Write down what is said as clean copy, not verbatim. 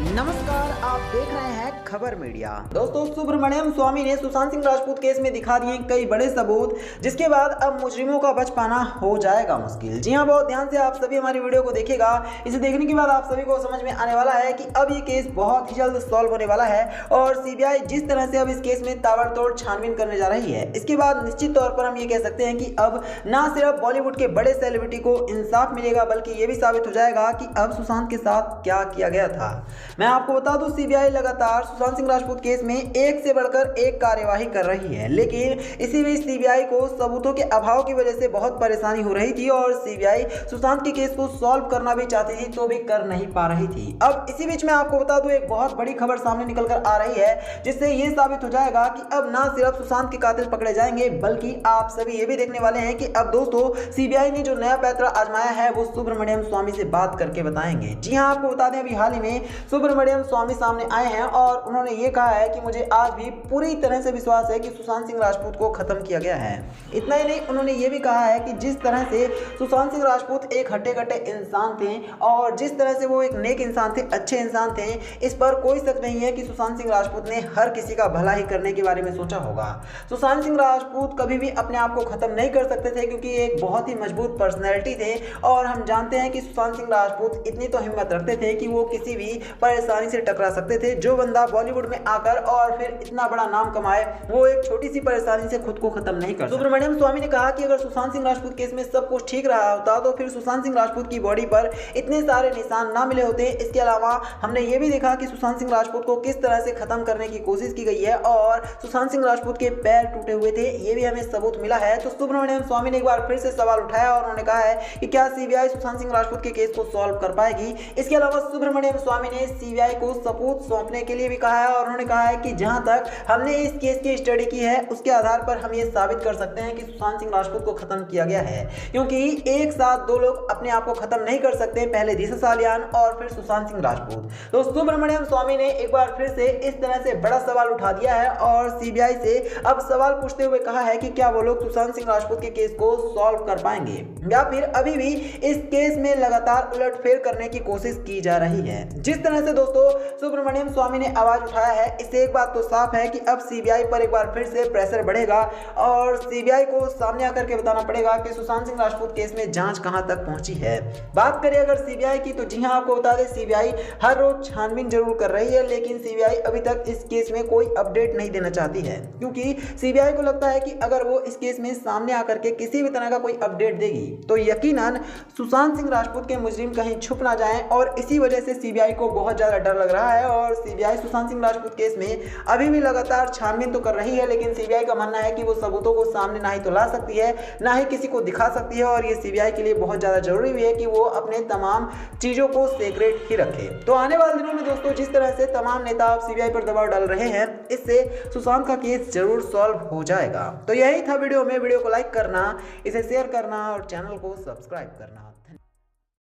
नमस्कार, आप देख रहे हैं खबर मीडिया। दोस्तों, सुब्रमण्यम स्वामी ने सुशांत सिंह राजपूत केस में दिखा दिए कई बड़े सबूत, जिसके बाद अब मुजरिमों का बच पाना हो जाएगा मुश्किल। जी हां, बहुत ध्यान से आप सभी हमारी वीडियो को देखिएगा। इसे देखने के बाद आप सभी को समझ में आने वाला है कि अब ये केस बहुत ही जल्द सॉल्व होने वाला है और सीबीआई जिस तरह से अब इस केस में ताबड़तोड़ छानबीन करने जा रही है, इसके बाद निश्चित तौर पर हम ये कह सकते हैं कि अब ना सिर्फ बॉलीवुड के बड़े सेलिब्रिटी को इंसाफ मिलेगा, बल्कि ये भी साबित हो जाएगा कि अब सुशांत के साथ क्या किया गया था। मैं आपको बता दूं, सीबीआई लगातार सुशांत सिंह राजपूत केस में एक से बढ़कर एक कार्यवाही कर रही है, लेकिन इसी बीच सीबीआई को सबूतों के अभाव की वजह से बहुत परेशानी हो रही थी और सीबीआई सुशांत के केस को सॉल्व करना भी चाहती थी तो भी कर नहीं पा रही थी। अब इसी बीच में आपको बता दूं, एक बहुत बड़ी खबर सामने निकल कर आ रही है, जिससे यह साबित हो जाएगा कि अब ना सिर्फ सुशांत के कातिल पकड़े जाएंगे, बल्कि आप सभी ये भी देखने वाले हैं कि अब दोस्तों सीबीआई ने जो नया पैंतरा आजमाया है वो सुब्रमण्यम स्वामी से बात करके बताएंगे। जी हाँ, आपको बता दें, अभी हाल ही में सुब्रमण्यम स्वामी सामने आए हैं और उन्होंने ये कहा है कि मुझे आज भी पूरी तरह से विश्वास है कि सुशांत सिंह राजपूत को खत्म किया गया है। इतना ही नहीं, उन्होंने ये भी कहा है कि जिस तरह से सुशांत सिंह राजपूत एक हट्टे-कट्टे इंसान थे और जिस तरह से वो एक नेक इंसान थे, अच्छे इंसान थे, इस पर कोई शक नहीं है कि सुशांत सिंह राजपूत ने हर किसी का भला ही करने के बारे में सोचा होगा। सुशांत सिंह राजपूत कभी भी अपने आप को खत्म नहीं कर सकते थे, क्योंकि एक बहुत ही मजबूत पर्सनैलिटी थे और हम जानते हैं कि सुशांत सिंह राजपूत इतनी तो हिम्मत रखते थे कि वो किसी भी परेशानी से टकरा सकते थे। जो बंदा बॉलीवुड में आकर और फिर इतना बड़ा नाम कमाए, वो एक छोटी सी परेशानी से खुद को खत्म नहीं कर। सुब्रमण्यम स्वामी ने कहा कि अगर सुशांत सिंह राजपूत केस में सब कुछ ठीक रहा होता तो फिर सुशांत सिंह राजपूत की बॉडी पर इतने सारे निशान ना मिले होते। इसके अलावा हमने ये भी देखा कि सुशांत सिंह राजपूत को किस तरह से खत्म करने की कोशिश की गई है और सुशांत सिंह राजपूत के पैर टूटे हुए थे, ये भी हमें सबूत मिला है। तो सुब्रमण्यम स्वामी ने एक बार फिर से सवाल उठाया और उन्होंने कहा है कि क्या सीबीआई सुशांत सिंह राजपूत के केस को सॉल्व कर पाएगी। इसके अलावा सुब्रमण्यम स्वामी ने सीबीआई को सबूत सौंपने के लिए भी कहा है और उन्होंने कहा है कि जहां तक हमने इस केस की स्टडी की है उसके आधार पर हम ये साबित कर सकते हैं कि सुशांत सिंह राजपूत को खत्म किया गया है, क्योंकि एक साथ दो लोग अपने आप को खत्म नहीं कर सकते, पहले दिशा सालियान और फिर सुशांत सिंह राजपूत। तो सुब्रमण्यम स्वामी ने एक बार फिर से इस तरह से बड़ा सवाल उठा दिया है और सीबीआई से अब सवाल पूछते हुए कहा है कि क्या वो लोग सुशांत सिंह राजपूत के केस को सॉल्व कर पाएंगे या फिर अभी भी इस केस में लगातार उलटफेर करने की कोशिश की जा रही है। जिस तरह से दोस्तों सुब्रमण्यम स्वामी ने आवाज उठाया है, इससे एक बात तो साफ है कि अब सीबीआई पर एक बार फिर से प्रेशर बढ़ेगा और सीबीआई को सामने आकर के बताना पड़ेगा कि सुशांत सिंह राजपूत केस में जांच कहां तक पहुंची है। बात करें अगर सीबीआई की, तो जी हां, आपको बता दें सीबीआई हर रोज छानबीन जरूर कर रही है, लेकिन सीबीआई अभी तक इस केस में कोई अपडेट नहीं देना चाहती है, क्योंकि सीबीआई को लगता है कि अगर वो इस केस में सामने आकर के किसी भी तरह का कोई अपडेट देगी तो यकीनन सुशांत सिंह राजपूत के मुजरिम कहीं छुप ना जाएं और इसी वजह से सीबीआई को बहुत ज्यादा डर लग रहा है और सीबीआई सुशांत सिंह राजपूत केस में अभी भी लगातार छानबीन तो कर रही है, लेकिन सीबीआई का मानना है कि वो सबूतों को सामने ना ही तो ला सकती है, ना ही किसी को दिखा सकती है और ये सीबीआई के लिए बहुत ज्यादा जरूरी भी है कि वो अपने तमाम चीजों को सीक्रेट ही रखे। तो आने वाले दिनों में दोस्तों जिस तरह से तमाम नेता सीबीआई पर दबाव डाल रहे हैं, इससे सुशांत का केस जरूर सॉल्व हो जाएगा। तो यही था वीडियो में। वीडियो को लाइक करना, इसे शेयर करना और चैनल को सब्सक्राइब करना।